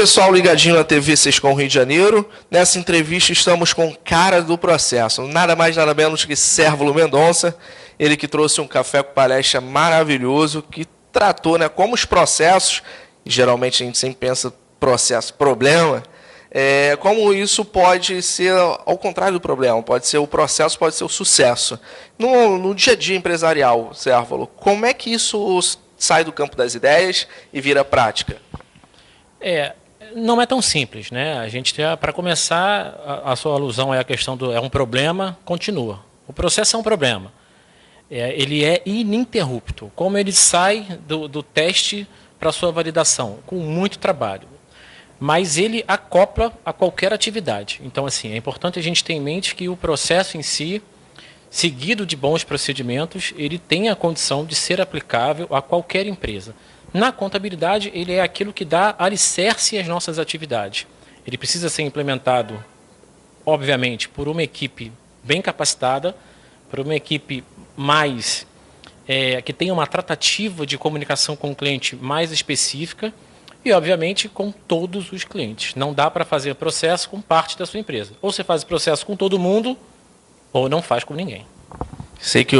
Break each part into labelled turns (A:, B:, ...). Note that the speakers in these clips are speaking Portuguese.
A: pessoal ligadinho na TV Sescom Rio de Janeiro. Nessa entrevista estamos com o cara do processo, nada mais nada menos que Cérvulo Mendonça, ele que trouxe um café com palestra maravilhoso, que tratou, né, como os processos, geralmente a gente sempre pensa processo, problema, como isso pode ser ao contrário do problema, pode ser o processo, pode ser o sucesso. No dia a dia empresarial, Cérvulo, como é que isso sai do campo das ideias e vira prática?
B: Não é tão simples, né? A gente, para começar, a sua alusão é a questão do um problema, continua. O processo é um problema. Ele é ininterrupto. Como ele sai do teste para a sua validação? Com muito trabalho. Mas ele acopla a qualquer atividade. Então, assim, é importante a gente ter em mente que o processo em si, seguido de bons procedimentos, ele tem a condição de ser aplicável a qualquer empresa. Na contabilidade, ele é aquilo que dá alicerce às nossas atividades. Ele precisa ser implementado, obviamente, por uma equipe bem capacitada, por uma equipe mais que tenha uma tratativa de comunicação com o cliente mais específica e, obviamente, com todos os clientes. Não dá para fazer processo com parte da sua empresa. Ou você faz processo com todo mundo, ou não faz com ninguém.
A: Sei que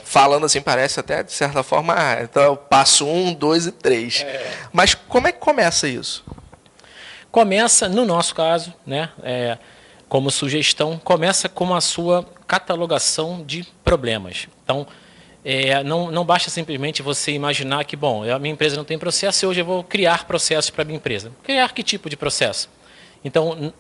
A: falando assim, parece até, de certa forma, então passo 1, 2 e 3. Mas como é que começa isso?
B: Começa, no nosso caso, né, como sugestão, começa com a sua catalogação de problemas. Então, não basta simplesmente você imaginar que, bom, a minha empresa não tem processo e hoje eu vou criar processos para a minha empresa. Criar que tipo de processo? Então,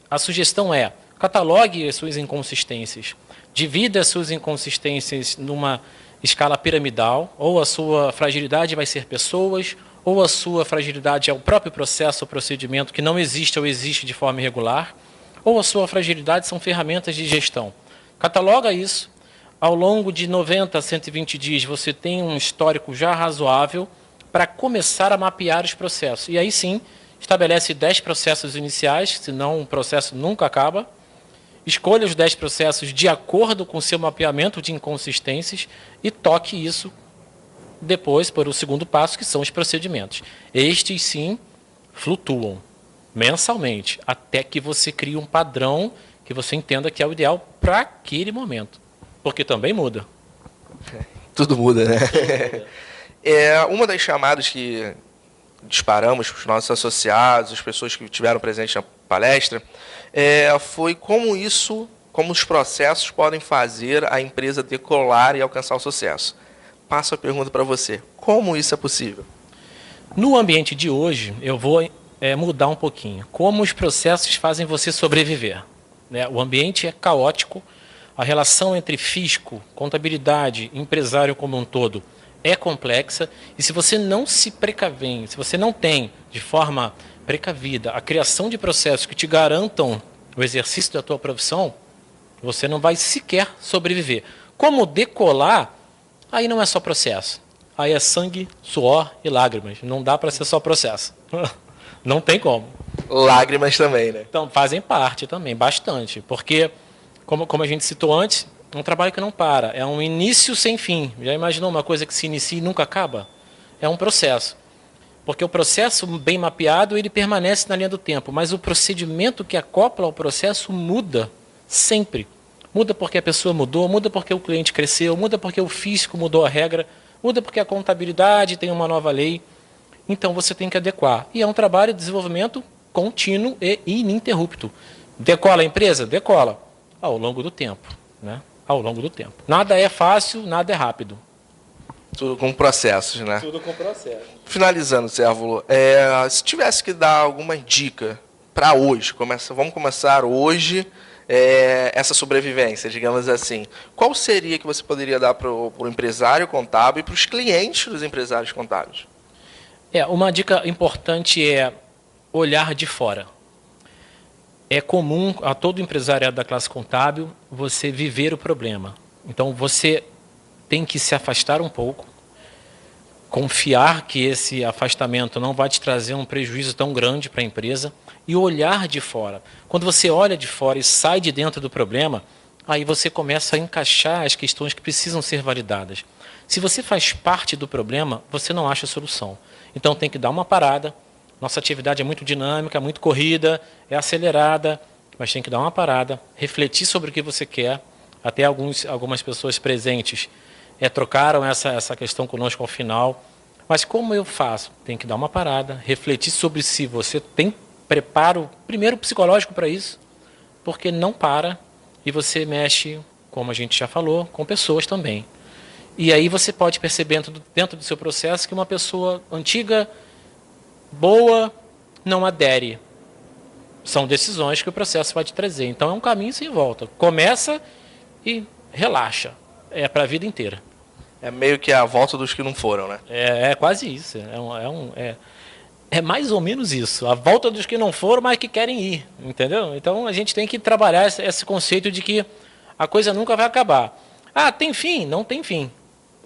B: a sugestão é, catalogue as suas inconsistências. Divida as suas inconsistências numa escala piramidal, ou a sua fragilidade vai ser pessoas, ou a sua fragilidade é o próprio processo ou procedimento que não existe ou existe de forma irregular, ou a sua fragilidade são ferramentas de gestão. Cataloga isso. Ao longo de 90 a 120 dias, você tem um histórico já razoável para começar a mapear os processos. E aí sim, estabelece 10 processos iniciais, senão o processo nunca acaba. Escolha os 10 processos de acordo com o seu mapeamento de inconsistências e toque isso depois para o segundo passo, que são os procedimentos. Estes, sim, flutuam mensalmente, até que você crie um padrão que você entenda que é o ideal para aquele momento. Porque também muda.
A: Tudo muda, né? Uma das chamadas que disparamos para os nossos associados, as pessoas que estiveram presentes na palestra, foi como os processos podem fazer a empresa decolar e alcançar o sucesso. Passo a pergunta para você. Como isso é possível?
B: No ambiente de hoje, eu vou mudar um pouquinho. Como os processos fazem você sobreviver? O ambiente é caótico, a relação entre fisco, contabilidade, empresário como um todo é complexa, e se você não se precavém, se você não tem de forma precavida a criação de processos que te garantam o exercício da tua profissão, você não vai sequer sobreviver. Como decolar, aí não é só processo. Aí é sangue, suor e lágrimas. Não dá para ser só processo. Não tem como.
A: Lágrimas também, né?
B: Então, fazem parte também, bastante. Porque, como a gente citou antes, é um trabalho que não para. É um início sem fim. Já imaginou uma coisa que se inicia e nunca acaba? É um processo. Porque o processo bem mapeado, ele permanece na linha do tempo. Mas o procedimento que acopla ao processo muda sempre. Muda porque a pessoa mudou, muda porque o cliente cresceu, muda porque o fisco mudou a regra, muda porque a contabilidade tem uma nova lei. Então você tem que adequar. E é um trabalho de desenvolvimento contínuo e ininterrupto. Decola a empresa? Decola. Ao longo do tempo. Né? Ao longo do tempo. Nada é fácil, nada é rápido.
A: Tudo com processos, né?
B: Tudo com processo.
A: Finalizando, Cérvulo, se tivesse que dar alguma dica para hoje, vamos começar hoje essa sobrevivência, digamos assim. Qual seria que você poderia dar para o empresário contábil e para os clientes dos empresários contábeis?
B: Uma dica importante é olhar de fora. É comum a todo empresariado da classe contábil você viver o problema. Então você tem que se afastar um pouco, confiar que esse afastamento não vai te trazer um prejuízo tão grande para a empresa e olhar de fora. Quando você olha de fora e sai de dentro do problema, aí você começa a encaixar as questões que precisam ser validadas. Se você faz parte do problema, você não acha solução. Então tem que dar uma parada, Nossa atividade é muito dinâmica, muito corrida, é acelerada, mas tem que dar uma parada, refletir sobre o que você quer. Até algumas pessoas presentes trocaram essa questão conosco ao final. Mas como eu faço? Tem que dar uma parada, refletir sobre se você tem preparo, primeiro psicológico para isso, porque não para e você mexe, como a gente já falou, com pessoas também. E aí você pode perceber dentro do seu processo que uma pessoa antiga, boa, não adere. São decisões que o processo vai te trazer. Então é um caminho sem volta. Começa e relaxa. É para a vida inteira.
A: É meio que a volta dos que não foram, né?
B: É quase isso. É mais ou menos isso. A volta dos que não foram, mas que querem ir. Entendeu? Então a gente tem que trabalhar esse conceito de que a coisa nunca vai acabar. Ah, tem fim? Não tem fim.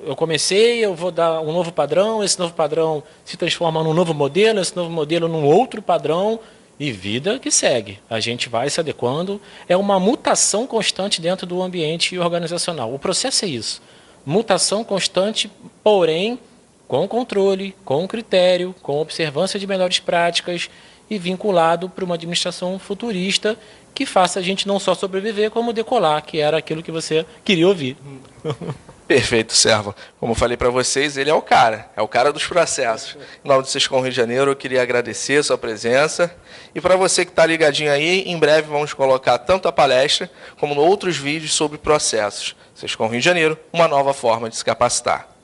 B: Eu comecei, eu vou dar um novo padrão, esse novo padrão se transforma num novo modelo, esse novo modelo num outro padrão, e vida que segue. A gente vai se adequando. É uma mutação constante dentro do ambiente organizacional. O processo é isso. Mutação constante, porém, com controle, com critério, com observância de melhores práticas e vinculado para uma administração futurista que faça a gente não só sobreviver, como decolar, que era aquilo que você queria ouvir.
A: Perfeito, Servo. Como eu falei para vocês, ele é o cara dos processos. Em nome do Sescom Rio de Janeiro, eu queria agradecer a sua presença. E para você que está ligadinho aí, em breve vamos colocar tanto a palestra como outros vídeos sobre processos. Sescom Rio de Janeiro, uma nova forma de se capacitar.